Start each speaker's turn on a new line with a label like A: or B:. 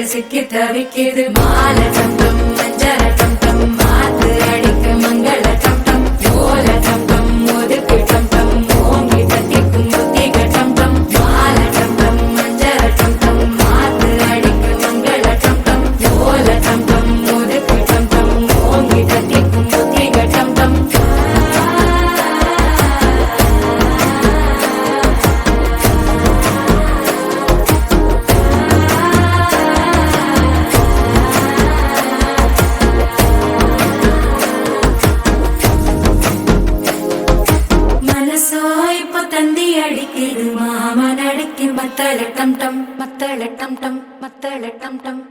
A: சிக்கி தவிக்குது மால டம் டம் மஞ்சர டம் டம் மாத்து அடிக்க மங்கள டம் டம் ஓல டம் டம் ஒதுக்கு டம் டம் ஓங்கி தட்டிக்கும் முத்திக டம் டம் மால டம் டம் மஞ்சர டம் டம் மாத்து அடிக்க மங்கள டம் டம் ஓல டம் டம் ஒதுக்கு டம் டம் ஓங்கி தட்டிக்கும் முத்திக டம் டம் தந்தி அடிக்குது மாமன் அடிக்கும் மத்தள டம் டம் மத்தள டம் டம் மத்தள டம் டம்